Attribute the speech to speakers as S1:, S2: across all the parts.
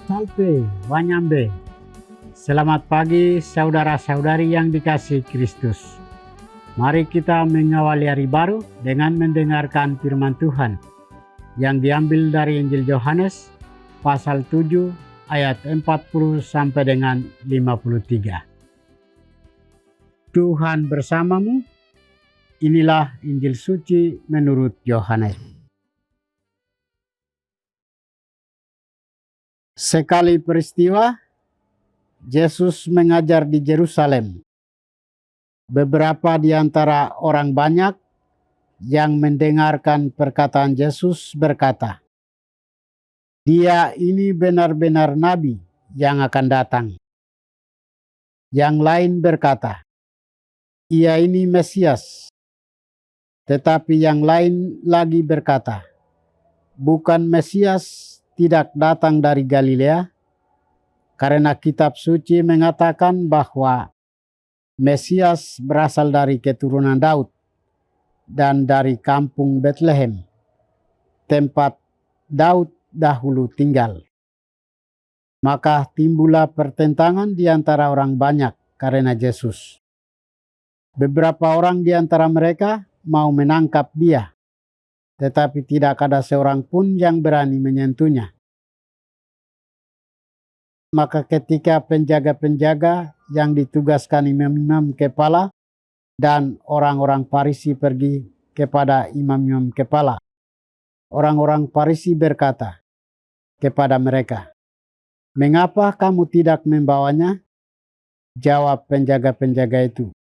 S1: Salve, Wanyambe. Selamat pagi saudara-saudari yang dikasihi Kristus. Mari kita mengawali hari baru dengan mendengarkan firman Tuhan yang diambil dari Injil Yohanes pasal 7 ayat 40 sampai dengan 53. Tuhan bersamamu. Inilah Injil suci menurut Yohanes. Sekali peristiwa, Yesus mengajar di Yerusalem. Beberapa di antara orang banyak yang mendengarkan perkataan Yesus berkata, "Dia ini benar-benar nabi yang akan datang." Yang lain berkata, "Ia ini Mesias." Tetapi yang lain lagi berkata, "Bukan Mesias tidak datang dari Galilea, karena kitab suci mengatakan bahwa Mesias berasal dari keturunan Daud dan dari kampung Betlehem, tempat Daud dahulu tinggal." Maka timbullah pertentangan di antara orang banyak karena Yesus. Beberapa orang di antara mereka mau menangkap dia, tetapi tidak ada seorang pun yang berani menyentuhnya. Maka ketika penjaga-penjaga yang ditugaskan imam-imam kepala dan orang-orang Farisi pergi kepada imam-imam kepala, orang-orang Farisi berkata kepada mereka, "Mengapa kamu tidak membawanya?" Jawab penjaga-penjaga itu,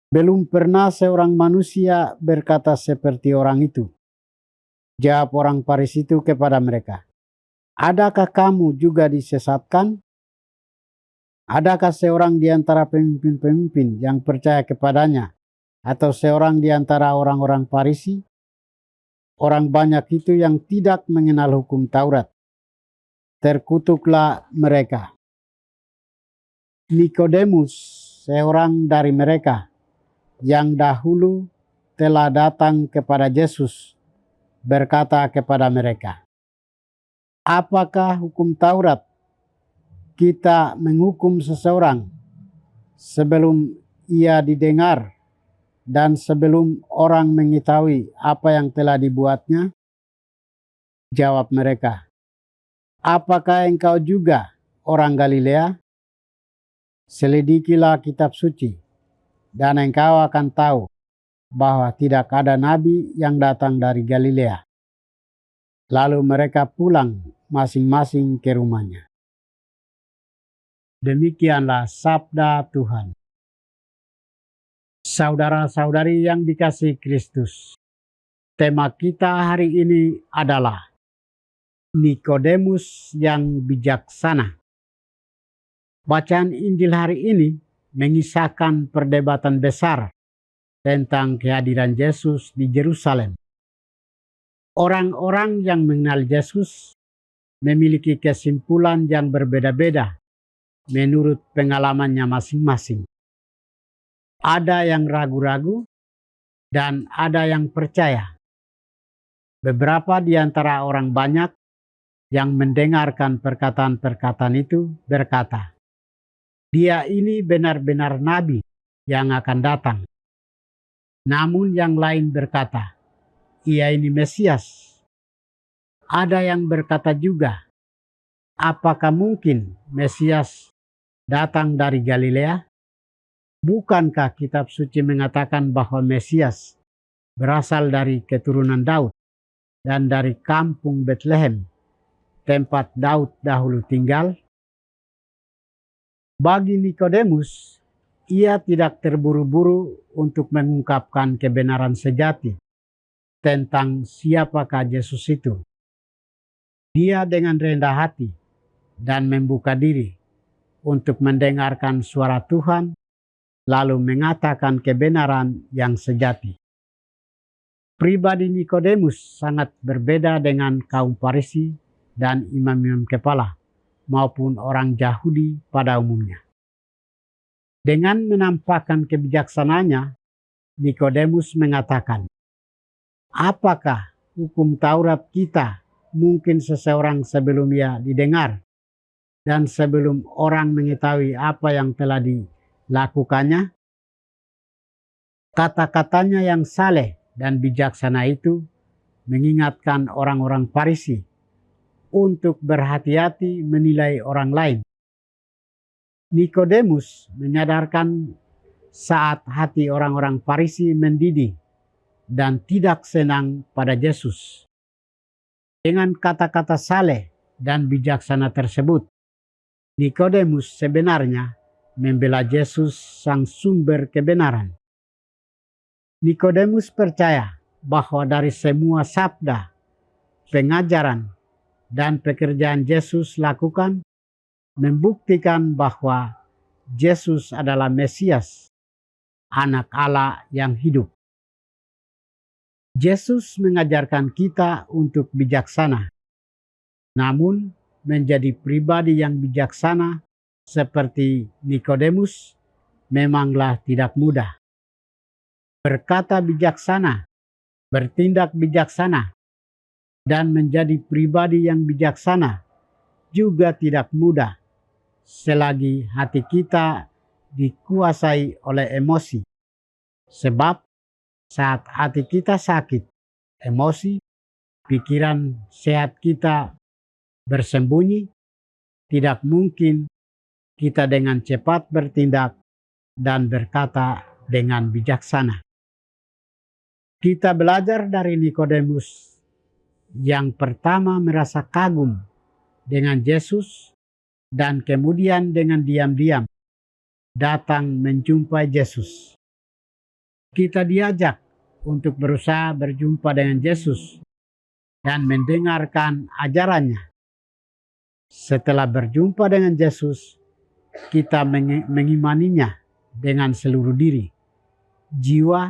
S1: "Belum pernah seorang manusia berkata seperti orang itu." Jawab orang Farisi itu kepada mereka, "Adakah kamu juga disesatkan? Adakah seorang di antara pemimpin-pemimpin yang percaya kepadanya, atau seorang di antara orang-orang Farisi? Orang banyak itu yang tidak mengenal hukum Taurat." Terkutuklah mereka. Nikodemus, seorang dari mereka yang dahulu telah datang kepada Yesus, berkata kepada mereka, "Apakah hukum Taurat kita menghukum seseorang sebelum ia didengar dan sebelum orang mengetahui apa yang telah dibuatnya?" Jawab mereka, "Apakah engkau juga orang Galilea? Selidikilah kitab suci, dan engkau akan tahu bahwa tidak ada nabi yang datang dari Galilea." Lalu mereka pulang masing-masing ke rumahnya. Demikianlah sabda Tuhan. Saudara-saudari yang dikasihi Kristus, tema kita hari ini adalah Nikodemus yang bijaksana. Bacaan Injil hari ini mengisahkan perdebatan besar tentang kehadiran Yesus di Yerusalem. Orang-orang yang mengenal Yesus memiliki kesimpulan yang berbeda-beda menurut pengalamannya masing-masing. Ada yang ragu-ragu dan ada yang percaya. Beberapa di antara orang banyak yang mendengarkan perkataan-perkataan itu berkata, "Dia ini benar-benar nabi yang akan datang." Namun yang lain berkata, "Ia ini Mesias." Ada yang berkata juga, "Apakah mungkin Mesias datang dari Galilea? Bukankah kitab suci mengatakan bahwa Mesias berasal dari keturunan Daud dan dari kampung Betlehem, tempat Daud dahulu tinggal?" Bagi Nikodemus, ia tidak terburu-buru untuk mengungkapkan kebenaran sejati tentang siapakah Yesus itu. Dia dengan rendah hati dan membuka diri untuk mendengarkan suara Tuhan, lalu mengatakan kebenaran yang sejati. Pribadi Nikodemus sangat berbeda dengan kaum Farisi dan imam-imam kepala maupun orang Yahudi pada umumnya. Dengan menampakkan kebijaksanaannya, Nikodemus mengatakan, "Apakah hukum Taurat kita mungkin seseorang sebelum ia didengar dan sebelum orang mengetahui apa yang telah dilakukannya, kata-katanya yang saleh dan bijaksana itu mengingatkan orang-orang Farisi untuk berhati-hati menilai orang lain. Nikodemus menyadarkan saat hati orang-orang Farisi mendidih dan tidak senang pada Yesus. Dengan kata-kata saleh dan bijaksana tersebut, Nikodemus sebenarnya membela Yesus sang sumber kebenaran. Nikodemus percaya bahwa dari semua sabda, pengajaran, dan pekerjaan Yesus lakukan membuktikan bahwa Yesus adalah Mesias, Anak Allah yang hidup. Yesus mengajarkan kita untuk bijaksana, namun menjadi pribadi yang bijaksana seperti Nikodemus memanglah tidak mudah. Berkata bijaksana, bertindak bijaksana, dan menjadi pribadi yang bijaksana juga tidak mudah selagi hati kita dikuasai oleh emosi. Sebab saat hati kita sakit, emosi, pikiran sehat kita bersembunyi, tidak mungkin kita dengan cepat bertindak dan berkata dengan bijaksana. Kita belajar dari Nikodemus yang pertama merasa kagum dengan Yesus dan kemudian dengan diam-diam datang menjumpai Yesus. Kita diajak untuk berusaha berjumpa dengan Yesus dan mendengarkan ajarannya. Setelah berjumpa dengan Yesus, kita mengimaninya dengan seluruh diri, jiwa,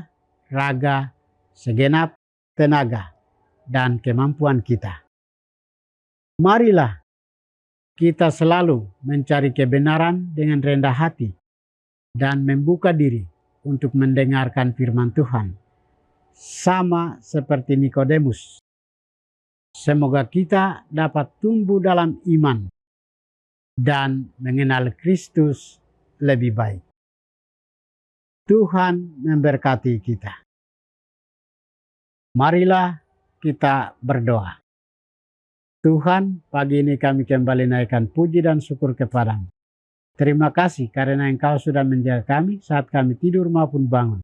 S1: raga, segenap tenaga, dan kemampuan kita. Marilah kita selalu mencari kebenaran dengan rendah hati dan membuka diri untuk mendengarkan firman Tuhan, sama seperti Nikodemus. Semoga kita dapat tumbuh dalam iman dan mengenal Kristus lebih baik. Tuhan memberkati kita. Marilah kita berdoa. Tuhan, pagi ini kami kembali naikkan puji dan syukur kepadamu. Terima kasih karena Engkau sudah menjaga kami saat kami tidur maupun bangun.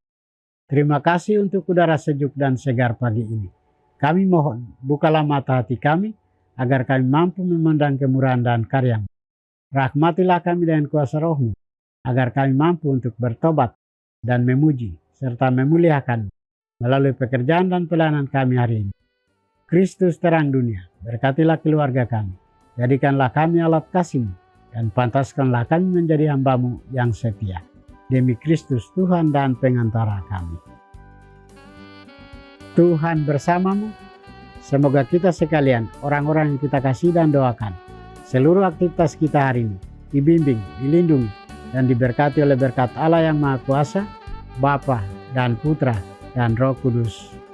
S1: Terima kasih untuk udara sejuk dan segar pagi ini. Kami mohon, bukalah mata hati kami, agar kami mampu memandang kemurahan dan karya-Mu. Rahmatilah kami dengan kuasa Roh-Mu, agar kami mampu untuk bertobat dan memuji, serta memuliakan melalui pekerjaan dan pelayanan kami hari ini. Kristus terang dunia, berkatilah keluarga kami. Jadikanlah kami alat kasih-Mu, dan pantaskanlah kami menjadi hamba-Mu yang setia. Demi Kristus Tuhan dan pengantara kami. Tuhan bersamamu. Semoga kita sekalian, orang-orang yang kita kasih dan doakan, seluruh aktivitas kita hari ini dibimbing, dilindungi, dan diberkati oleh berkat Allah yang Maha Kuasa, Bapa dan Putra dan Roh Kudus.